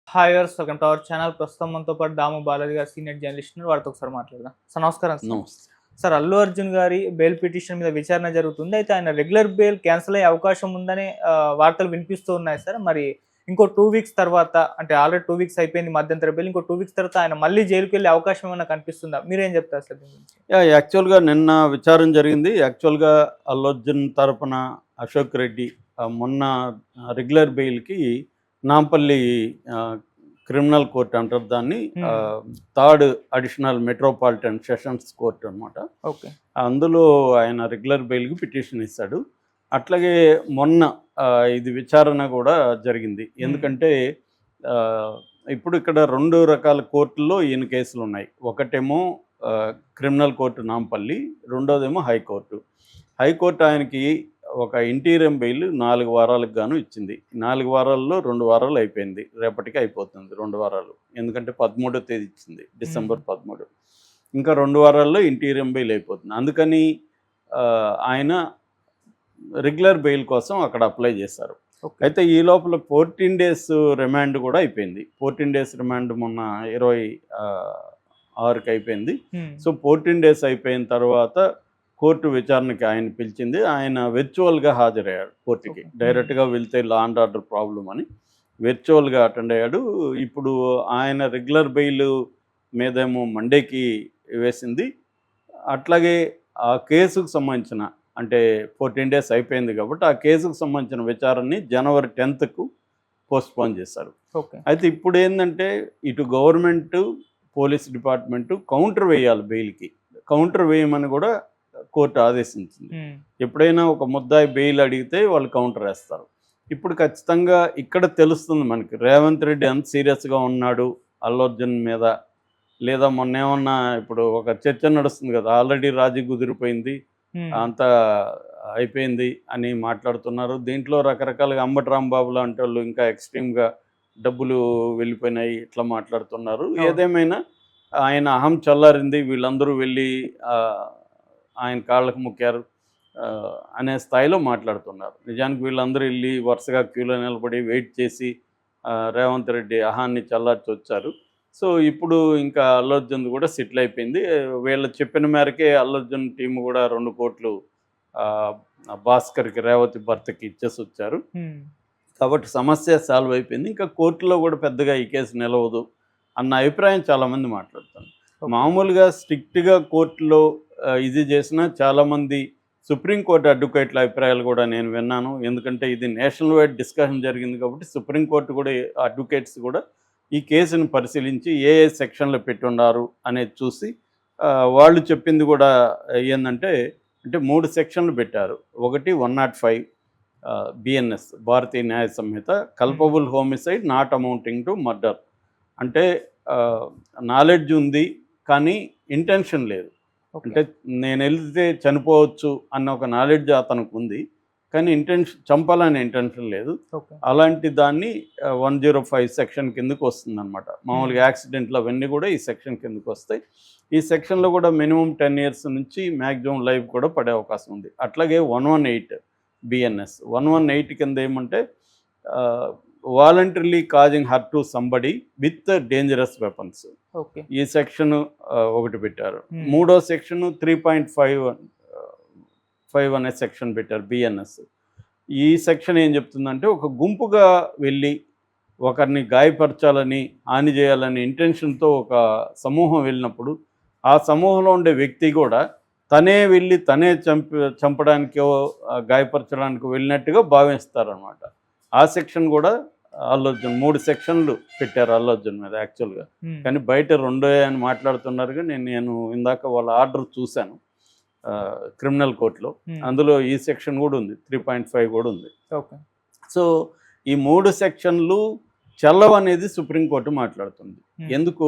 Hi viewers, welcome to our channel. ప్రస్తుతం మనతో పాటు దాము బాలాజీ గారు సీనియర్ జర్నలిస్ట్ ఉన్నారు. వారితో ఒకసారి మాట్లాడదాం. సార్ నమస్కారం సార్. నమస్తే. సార్, అల్లు అర్జున్ గారి బెయిల్ పిటిషన్ మీద విచారణ జరుగుతుంది. అయితే ఆయన రెగ్యులర్ బెయిల్ క్యాన్సిల్ అయ్యే అవకాశం ఉందని వార్తలు వినిపిస్తూ ఉన్నాయి సార్. మరి ఇంకో 2 వీక్స్ తర్వాత, అంటే ఆల్రెడీ 2 వీక్స్ అయిపోయింది మధ్యంతర బెయిల్, ఇంకో 2 వీక్స్ తర్వాత ఆయన మళ్ళీ జైలుకి వెళ్ళే అవకాశం ఏమైనా కనిపిస్తుందా? మీరేం చెప్తారు సార్ దీని గురించి? యాక్చువల్‌గా నిన్న విచారణ జరిగింది. యాక్చువల్‌గా అల్లు అర్జున్ తరపున అశోక్ రెడ్డి మొన్న రెగ్యులర్ బెయిల్‌కి నాంపల్లి ఆహ్, క్రిమినల్ కోర్ట్ అంటారు దాన్ని. Third additional metropolitan sessions court అనమాట. ఓకే. అందులో ఆయన రెగ్యులర్ బెయిల్‌కి పిటిషన్ ఇస్తాడు. అట్లాగే మొన్న ఇది విచారణ కూడా జరిగింది. ఎందుకంటే ఇప్పుడు ఇక్కడ 2 రకాల కోర్టుల్లో ఈయన కేసులున్నాయి. ఒకటేమో క్రిమినల్ కోర్టు నాంపల్లి, రెండోదేమో హైకోర్టు. హైకోర్టు ఆయనకి ఒక ఇంటీరియం బెయిల్ 4 వారాలకు గాను ఇచ్చింది. 4 వారాల్లో 2 వారాలు అయిపోయింది. రేపటికి అయిపోతుంది 2 వారాలు. ఎందుకంటే 13వ తేదీ ఇచ్చింది, డిసెంబర్ 13. ఇంకా 2 వారాల్లో ఇంటీరియం బెయిల్ అయిపోతుంది. అందుకని ఆయన రెగ్యులర్ బెయిల్ కోసం అక్కడ అప్లై చేశారు. అయితే ఈ లోపల 14 డేస్ రిమాండ్ కూడా అయిపోయింది. 14 డేస్ రిమాండ్ మొన్న 26కి అయిపోయింది. సో 14 డేస్ అయిపోయిన తర్వాత కోర్టు విచారణకి ఆయన పిలిచింది. ఆయన వెర్చువల్గా హాజరయ్యాడు కోర్టుకి. డైరెక్ట్గా వెళ్తే లా అండ్ ఆర్డర్ ప్రాబ్లం అని వెర్చువల్గా అటెండ్ అయ్యాడు. ఇప్పుడు ఆయన రెగ్యులర్ బెయిల్ మీదేమో మండేకి వేసింది. అట్లాగే ఆ కేసుకు సంబంధించిన, అంటే 14 డేస్ అయిపోయింది కాబట్టి ఆ కేసుకు సంబంధించిన విచారణని జనవరి 10కు పోస్ట్పోన్ చేశారు. ఓకే. అయితే ఇప్పుడు ఏంటంటే ఇటు గవర్నమెంటు, పోలీస్ డిపార్ట్మెంటు కౌంటర్ వేయాలి బెయిల్కి. కౌంటర్ వేయమని కూడా కోర్టు ఆదేశించింది. ఎప్పుడైనా ఒక ముద్దాయి బెయిల్ అడిగితే వాళ్ళు కౌంటర్ వేస్తారు. ఇప్పుడు ఖచ్చితంగా ఇక్కడ తెలుస్తుంది మనకి రేవంత్ రెడ్డి ఎంత సీరియస్గా ఉన్నాడు అల్లు అర్జున్ మీద. లేదా మొన్న ఏమన్నా ఇప్పుడు ఒక చర్చ నడుస్తుంది కదా, ఆల్రెడీ రాజీ కుదిరిపోయింది, అంతా అయిపోయింది అని మాట్లాడుతున్నారు. దీంట్లో రకరకాలుగా అంబటి రాంబాబు లాంటి వాళ్ళు ఇంకా ఎక్స్ట్రీమ్గా డబ్బులు వెళ్ళిపోయినాయి ఇట్లా మాట్లాడుతున్నారు. ఏదేమైనా ఆయన అహం చల్లారింది, వీళ్ళందరూ వెళ్ళి ఆయన కాళ్ళకు మొక్కారు అనే స్థాయిలో మాట్లాడుతున్నారు. నిజానికి వీళ్ళందరూ వెళ్ళి వరుసగా క్యూలో నిలబడి వెయిట్ చేసి రేవంత్ రెడ్డి అహాన్ని చల్లార్చి వచ్చారు. సో ఇప్పుడు ఇంకా అల్లు అర్జున్ కూడా సెటిల్ అయిపోయింది. వీళ్ళు చెప్పిన మేరకే అల్లు అర్జున్ టీం కూడా 2 కోట్లు భాస్కర్కి, రేవతి భర్తకి ఇచ్చేసి వచ్చారు. కాబట్టి సమస్య సాల్వ్ అయిపోయింది. ఇంకా కోర్టులో కూడా పెద్దగా ఈ కేసు నిలవదు అన్న అభిప్రాయం చాలామంది మాట్లాడుతారు. మామూలుగా స్ట్రిక్ట్గా కోర్టులో ఇది చేసిన చాలామంది సుప్రీంకోర్టు అడ్వకేట్ల అభిప్రాయాలు కూడా నేను విన్నాను. ఎందుకంటే ఇది నేషనల్ వైడ్ డిస్కషన్ జరిగింది కాబట్టి సుప్రీంకోర్టు కూడా అడ్వకేట్స్ కూడా ఈ కేసును పరిశీలించి ఏ సెక్షన్లో పెట్టున్నారు అనేది చూసి వాళ్ళు చెప్పింది కూడా ఏంటంటే, అంటే 3 సెక్షన్లు పెట్టారు. ఒకటి 105 BNS, Bharatiya Nyaya Sanhita, culpable homicide not amounting to murder. అంటే నాలెడ్జ్ ఉంది కానీ ఇంటెన్షన్ లేదు. అంటే నేను వెళ్తే చనిపోవచ్చు అన్న ఒక నాలెడ్జ్ అతనికి ఉంది కానీ చంపాలనే ఇంటెన్షన్ లేదు. అలాంటి దాన్ని 105 సెక్షన్ కిందకు వస్తుంది అనమాట. మామూలుగా యాక్సిడెంట్లు అవన్నీ కూడా ఈ సెక్షన్ కిందకు వస్తాయి. ఈ సెక్షన్లో కూడా మినిమం 10 ఇయర్స్ నుంచి మ్యాక్సిమం లైఫ్ కూడా పడే అవకాశం ఉంది. అట్లాగే 118 బిఎన్ఎస్, 118 కింద ఏమంటే voluntarily causing hurt to somebody with dangerous weapons. ఈ సెక్షన్ ఒకటి పెట్టారు. మూడో సెక్షన్ 3.5 అనే సెక్షన్ పెట్టారు బిఎన్ఎస్. ఈ సెక్షన్ ఏం చెప్తుందంటే, ఒక గుంపుగా వెళ్ళి ఒకరిని గాయపరచాలని, హాని చేయాలని ఇంటెన్షన్తో ఒక సమూహం వెళ్ళినప్పుడు ఆ సమూహంలో ఉండే వ్యక్తి కూడా తనే వెళ్ళి తనే చంపడానికో గాయపరచడానికి వెళ్ళినట్టుగా భావిస్తారనమాట. ఆ సెక్షన్ కూడా అల్లు అర్జున్ 3 సెక్షన్లు పెట్టారు అల్లు అర్జున్ మీద యాక్చువల్గా. కానీ బయట 2 అని మాట్లాడుతున్నారు. కానీ నేను ఇందాక వాళ్ళ ఆర్డర్ చూశాను క్రిమినల్ కోర్టులో. అందులో ఈ సెక్షన్ కూడా ఉంది, 3.5 కూడా ఉంది. సో ఈ 3 సెక్షన్లు చెల్లవనేది సుప్రీంకోర్టు మాట్లాడుతుంది. ఎందుకు?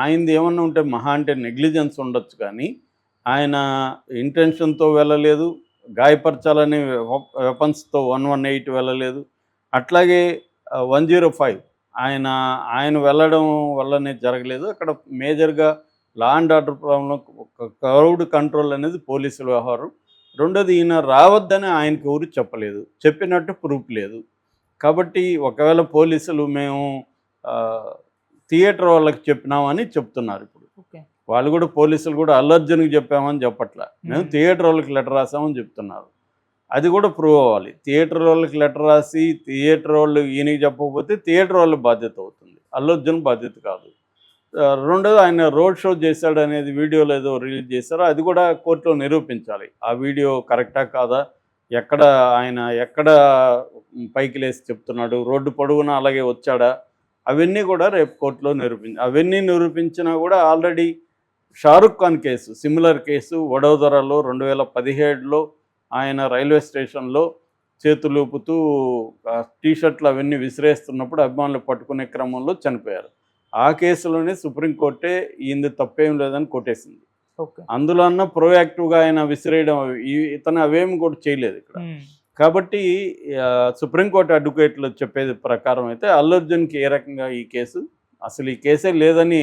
ఆయనది ఏమన్నా ఉంటే మహా అంటే నెగ్లిజెన్స్ ఉండొచ్చు, కానీ ఆయన ఇంటెన్షన్తో వెళ్ళలేదు, గాయపరచాలని వెపన్స్తో 118 వెళ్ళలేదు. అట్లాగే 105 ఆయన వెళ్ళడం వల్లనే జరగలేదు. అక్కడ మేజర్గా law and order problem, crowd control అనేది పోలీసుల వ్యవహారం. రెండోది, ఈయన రావద్దని ఆయనకి ఎవరు చెప్పలేదు, చెప్పినట్టు ప్రూఫ్ లేదు. కాబట్టి ఒకవేళ పోలీసులు మేము థియేటర్ వాళ్ళకి చెప్పినామని చెప్తున్నారు ఇప్పుడు. ఓకే. వాళ్ళు కూడా పోలీసులు కూడా అల్లు అర్జున్కి చెప్పామని చెప్పట్లా, మేము థియేటర్ వాళ్ళకి లెటర్ రాసామని చెప్తున్నారు. అది కూడా ప్రూవ్ అవ్వాలి. థియేటర్ వాళ్ళకి లెటర్ రాసి థియేటర్ వాళ్ళు ఈయనకి చెప్పకపోతే థియేటర్ వాళ్ళ బాధ్యత అవుతుంది, అల్లు అర్జున్ బాధ్యత కాదు. రెండోది ఆయన రోడ్ షో చేశాడు అనేది వీడియోలో ఏదో రిలీజ్ చేశారో అది కూడా కోర్టులో నిరూపించాలి. ఆ వీడియో కరెక్టా కాదా, ఎక్కడ పైకి లేసి చెప్తున్నాడు, రోడ్డు పొడవునా అలాగే వచ్చాడా, అవన్నీ కూడా రేపు కోర్టులో అవన్నీ నిరూపించినా కూడా already Shahrukh Khan case, similar case వడోదరలో 2017లో ఆయన రైల్వే స్టేషన్లో చేతులూపుతూ టీషర్ట్లు అవన్నీ విసిరేస్తున్నప్పుడు అభిమానులు పట్టుకునే క్రమంలో చనిపోయారు. ఆ కేసులోనే సుప్రీంకోర్టే ఈయన తప్పేం లేదని కొట్టేసింది. అందులో అన్న ప్రోయాక్టివ్గా ఆయన విసిరేయడం, ఇతను అవేమి కూడా చేయలేదు ఇక్కడ. కాబట్టి సుప్రీంకోర్టు అడ్వకేట్లు చెప్పేది ప్రకారం అయితే అల్లు అర్జున్కి ఏ రకంగా ఈ కేసు, అసలు ఈ కేసే లేదని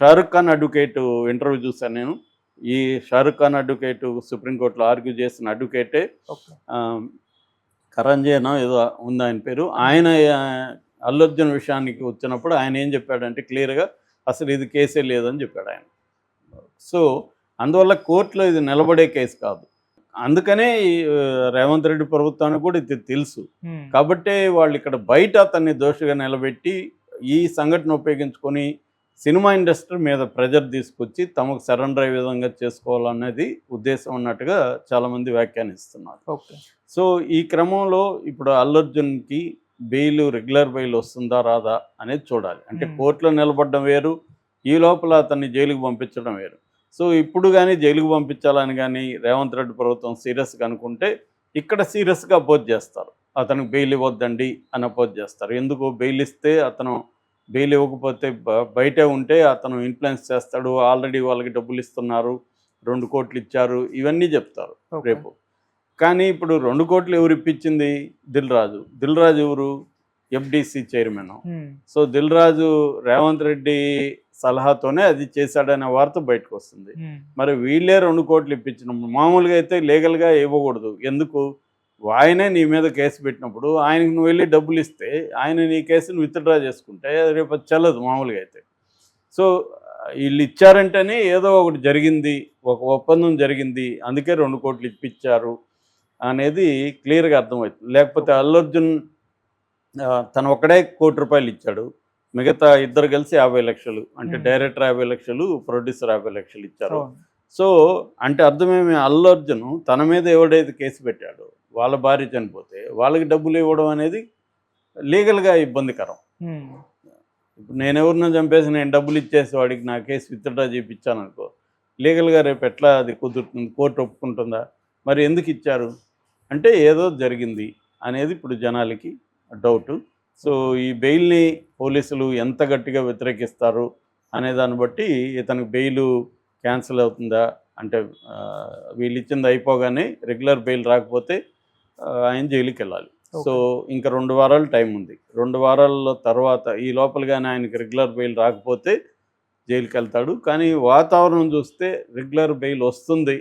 షారుఖ్ ఖాన్ అడ్వకేట్ ఇంటర్వ్యూ చూశాను నేను. ఈ షారుఖ్ ఖాన్ అడ్వకేట్ సుప్రీంకోర్టులో ఆర్గ్యూ చేసిన అడ్వకేటే, కరంజేనో ఏదో ఉంది ఆయన పేరు. ఆయన అల్లు అర్జున్ విషయానికి వచ్చినప్పుడు ఆయన ఏం చెప్పాడంటే క్లియర్గా అసలు ఇది కేసే లేదని చెప్పాడు ఆయన. సో అందువల్ల కోర్టులో ఇది నిలబడే కేసు కాదు. అందుకనే రేవంత్ రెడ్డి ప్రభుత్వానికి కూడా ఇది తెలుసు. కాబట్టే వాళ్ళు ఇక్కడ బయట అతన్ని దోషిగా నిలబెట్టి ఈ సంఘటన ఉపయోగించుకొని సినిమా ఇండస్ట్రీ మీద ప్రెజర్ తీసుకొచ్చి తమకు సరెండర్ అయ్యే విధంగా చేసుకోవాలనేది ఉద్దేశం ఉన్నట్టుగా చాలామంది వ్యాఖ్యానిస్తున్నారు. సో ఈ క్రమంలో ఇప్పుడు అల్లు అర్జున్కి బెయిల్, రెగ్యులర్ బెయిల్ వస్తుందా రాదా అనేది చూడాలి. అంటే కోర్టులో నిలబడడం వేరు, ఈ లోపల అతన్ని జైలుకి పంపించడం వేరు. సో ఇప్పుడు కానీ జైలుకి పంపించాలని కానీ రేవంత్ రెడ్డి ప్రభుత్వం సీరియస్గా అనుకుంటే ఇక్కడ సీరియస్గా అపోజ్ చేస్తారు. అతనికి బెయిల్ ఇవ్వద్దండి అని అపోజ్ చేస్తారు. ఎందుకు బెయిల్ ఇస్తే అతను, బెయిల్ ఇవ్వకపోతే బయటే ఉంటే అతను ఇన్ఫ్లుయెన్స్ చేస్తాడు, ఆల్రెడీ వాళ్ళకి డబ్బులు ఇస్తున్నారు, 2 కోట్లు ఇచ్చారు, ఇవన్నీ చెప్తారు రేపు. కానీ ఇప్పుడు 2 కోట్లు ఎవరు ఇప్పించింది? దిల్ రాజు ఎవరు? FDC chairman. So Dil Raju Revanth Reddy సలహాతోనే అది చేశాడనే వార్త బయటకు వస్తుంది. మరి వీళ్ళే 2 కోట్లు ఇప్పించినప్పుడు మామూలుగా అయితే లీగల్గా ఇవ్వకూడదు. ఎందుకు? ఆయనే నీ మీద కేసు పెట్టినప్పుడు ఆయనకు నువ్వు వెళ్ళి డబ్బులు ఇస్తే ఆయన నీ కేసును విత్డ్రా చేసుకుంటే రేపు చెల్లదు మామూలుగా అయితే. సో వీళ్ళు ఇచ్చారంటేనే ఏదో ఒకటి జరిగింది, ఒక ఒప్పందం జరిగింది, అందుకే 2 కోట్లు ఇప్పించారు అనేది క్లియర్గా అర్థమవుతుంది. లేకపోతే అల్లు అర్జున్ తను ఒక్కడే ₹1 కోటి ఇచ్చాడు, మిగతా ఇద్దరు కలిసి 50 లక్షలు, అంటే డైరెక్టర్ 50 లక్షలు, ప్రొడ్యూసర్ 50 లక్షలు ఇచ్చారు. సో అంటే అర్థమేమి, అల్లు అర్జున్ తన మీద ఎవడైతే కేసు పెట్టాడో వాళ్ళ భార్య చనిపోతే వాళ్ళకి డబ్బులు ఇవ్వడం అనేది లీగల్గా ఇబ్బందికరం. ఇప్పుడు నేను ఎవరినో చంపేసి నేను డబ్బులు ఇచ్చేసి వాడికి నా కేసు విత్డ్రా చేయించాను అనుకో, లీగల్గా రేపు ఎట్లా అది కుదురుతుంది? కోర్టు ఒప్పుకుంటుందా? మరి ఎందుకు ఇచ్చారు అంటే ఏదో జరిగింది అనేది ఇప్పుడు జనాలకి డౌటు. సో ఈ బెయిల్ని పోలీసులు ఎంత గట్టిగా వ్యతిరేకిస్తారు అనే దాన్ని బట్టి ఇతనికి బెయిల్ క్యాన్సిల్ అవుతుందా, అంటే వీళ్ళు ఇచ్చింది అయిపోగానే రెగ్యులర్ బెయిల్ రాకపోతే ఆయన జైలుకి వెళ్ళాలి. సో ఇంకా 2 వారాలు టైం ఉంది. 2 వారాల తర్వాత ఈ లోపలగానే ఆయనకి రెగ్యులర్ బెయిల్ రాకపోతే జైలుకి వెళ్తాడు. కానీ వాతావరణం చూస్తే రెగ్యులర్ బెయిల్ వస్తుంది